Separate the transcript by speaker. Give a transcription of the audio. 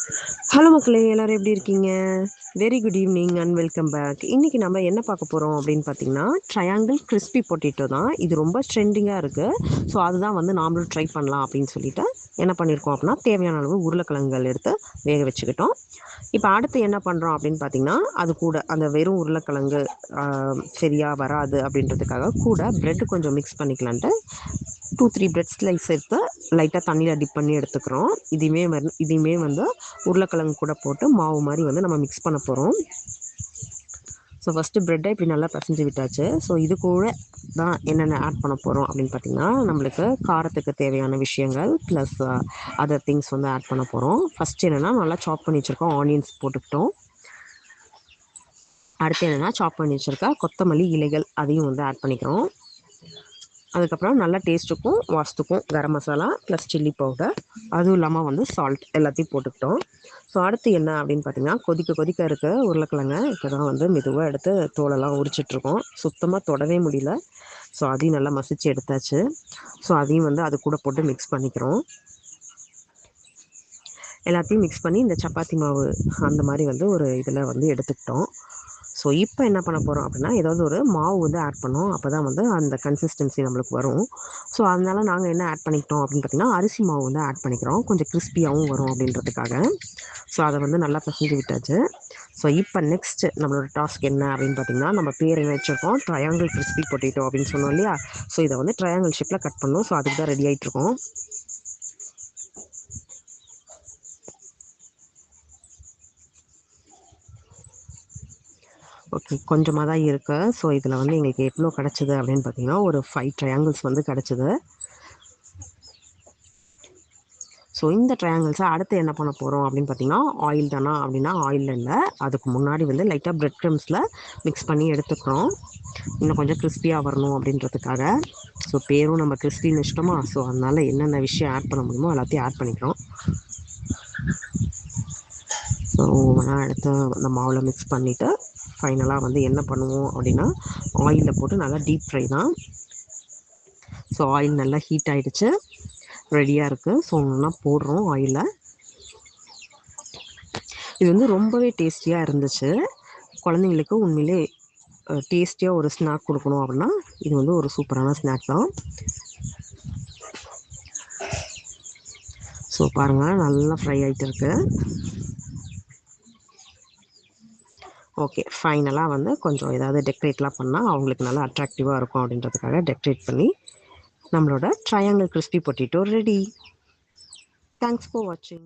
Speaker 1: Hello மக்களே, எல்லாரும் எப்படி இருக்கீங்க? Very good evening and welcome back. இன்னைக்கு நம்ம என்ன பார்க்க போகிறோம் அப்படின்னு பார்த்தீங்கன்னா, ட்ரையாங்கிள் கிறிஸ்பி பொட்டேட்டோ தான். இது ரொம்ப ட்ரெண்டிங்காக இருக்குது. ஸோ அதுதான் வந்து நாமளும் ட்ரை பண்ணலாம் அப்படின்னு சொல்லிட்டு என்ன பண்ணியிருக்கோம் அப்படின்னா, தேவையான அளவு உருளைக்கிழங்குகள் எடுத்து வேக வச்சுக்கிட்டோம். இப்போ அடுத்து என்ன பண்ணுறோம் அப்படின்னு பார்த்தீங்கன்னா, அது கூட அந்த வெறும் உருளைக்கிழங்கு சரியாக வராது அப்படின்றதுக்காக கூட ப்ரெட் கொஞ்சம் மிக்ஸ் பண்ணிக்கலான்ட்டு 2-3 பிரெட் ஸ்லைஸ் எடுத்து லைட்டாக தண்ணியில் டிப் பண்ணி எடுத்துக்கிறோம். இதையுமே வந்து உருளைக்கிழங்கு கூட போட்டு மாவு மாதிரி வந்து நம்ம மிக்ஸ் பண்ண போகிறோம். ஸோ ஃபஸ்ட்டு ப்ரெட்டை இப்படி நல்லா பிசைஞ்சு விட்டாச்சு. ஸோ இது கூட தான் என்னென்ன ஆட் பண்ண போகிறோம் அப்படின்னு பார்த்தீங்கன்னா, நம்மளுக்கு காரத்துக்கு தேவையான விஷயங்கள் ப்ளஸ் அதர் திங்ஸ் வந்து ஆட் பண்ண போகிறோம். ஃபஸ்ட்டு என்னென்னா, நல்லா சாப் பண்ணி வச்சுருக்கோம் ஆனியன்ஸ் போட்டுக்கிட்டோம். அடுத்து என்னென்னா, சாப் பண்ணி வச்சுருக்க கொத்தமல்லி இலைகள் அதையும் வந்து ஆட் பண்ணிக்கிறோம். அதுக்கப்புறம் நல்லா டேஸ்ட்டுக்கும் வாசத்துக்கும் garam masala plus chilli powder, அதுவும் இல்லாமல் வந்து சால்ட் எல்லாத்தையும் போட்டுக்கிட்டோம். ஸோ அடுத்து என்ன அப்படின்னு பார்த்தீங்கன்னா, கொதிக்க இருக்க உருளைக்கிழங்க இப்போ தான் வந்து மெதுவாக எடுத்து தோலெல்லாம் உரிச்சிட்ருக்கோம். சுத்தமாக தொடவே முடியல. ஸோ அதையும் நல்லா மசிச்சு எடுத்தாச்சு. ஸோ அதையும் வந்து அது கூட போட்டு மிக்ஸ் பண்ணிக்கிறோம். எல்லாத்தையும் மிக்ஸ் பண்ணி இந்த சப்பாத்தி மாவு அந்த மாதிரி வந்து ஒரு இதில் வந்து எடுத்துக்கிட்டோம். ஸோ இப்போ என்ன பண்ண போகிறோம் அப்படின்னா, ஏதாவது ஒரு மாவு வந்து ஆட் பண்ணோம். அப்போ தான் வந்து அந்த கன்சிஸ்டன்சி நம்மளுக்கு வரும். ஸோ அதனால் நாங்கள் என்ன ஆட் பண்ணிக்கிட்டோம் அப்படின்னு பார்த்தீங்கன்னா, அரிசி மாவு வந்து ஆட் பண்ணிக்கிறோம். கொஞ்சம் கிறிஸ்பியாகவும் வரும் அப்படின்றதுக்காக. ஸோ அதை வந்து நல்லா பிசைஞ்சு விட்டாச்சு. ஸோ இப்போ நெக்ஸ்ட்டு நம்மளோட டாஸ்க் என்ன அப்படின்னு பார்த்தீங்கன்னா, நம்ம பேர் என்ன வச்சுருக்கோம், ட்ரையாங்கிள் கிறிஸ்பி பொட்டேட்டோ அப்படின்னு சொன்னோம் இல்லையா? ஸோ இதை வந்து ட்ரையாங்கிள் ஷேப்பில் கட் பண்ணணும். ஸோ அதுக்கு தான் ரெடி ஆகிட்ருக்கோம். ஓகே, கொஞ்சமாக தான் இருக்குது. ஸோ இதில் வந்து எங்களுக்கு எவ்வளோ கிடச்சிது அப்படின்னு பார்த்தீங்கன்னா, ஒரு 5 ட்ரையாங்கிள்ஸ் வந்து கிடச்சிது. ஸோ இந்த ட்ரையாங்கிள்ஸை அடுத்து என்ன பண்ண போகிறோம் அப்படின்னு பார்த்தீங்கன்னா, ஆயில் தானா அப்படின்னா ஆயில் இல்லை. அதுக்கு முன்னாடி வந்து லைட்டாக பிரெட் க்ரம்ஸில் மிக்ஸ் பண்ணி எடுத்துக்கிறோம். இன்னும் கொஞ்சம் கிறிஸ்பியாக வரணும் அப்படின்றதுக்காக. ஸோ பேரும் நம்ம கிறிஸ்பின்னு இஷ்டமா, ஸோ அதனால் என்னென்ன விஷயம் ஆட் பண்ண முடியுமோ எல்லாத்தையும் ஆட் பண்ணிக்கிறோம். ஸோ நான் எடுத்து அந்த மாவில் மிக்ஸ் பண்ணிவிட்டு ஃபைனலாக வந்து என்ன பண்ணுவோம் அப்படின்னா, ஆயிலில் போட்டு நல்லா டீப் ஃப்ரை தான். ஸோ ஆயில் நல்லா ஹீட் ஆகிடுச்சு, ரெடியாக இருக்குது. ஸோ ஒன்றா போடுறோம் ஆயிலில். இது வந்து ரொம்பவே டேஸ்டியாக இருந்துச்சு. குழந்தைங்களுக்கு உண்மையிலே டேஸ்டியாக ஒரு ஸ்நாக் கொடுக்கணும் அப்படின்னா இது வந்து ஒரு சூப்பரான ஸ்நாக் தான். ஸோ பாருங்கள், நல்லா ஃப்ரை ஆகிட்டு இருக்கு. ஓகே, ஃபைனலாக வந்து கொஞ்சம் ஏதாவது டெக்கரேட்லாம் பண்ணால் அவங்களுக்கு நல்லா அட்ராக்டிவாக இருக்கும் அப்படின்றதுக்காக டெக்கரேட் பண்ணி நம்மளோட triangle crispy potato ready. Thanks for வாட்சிங்.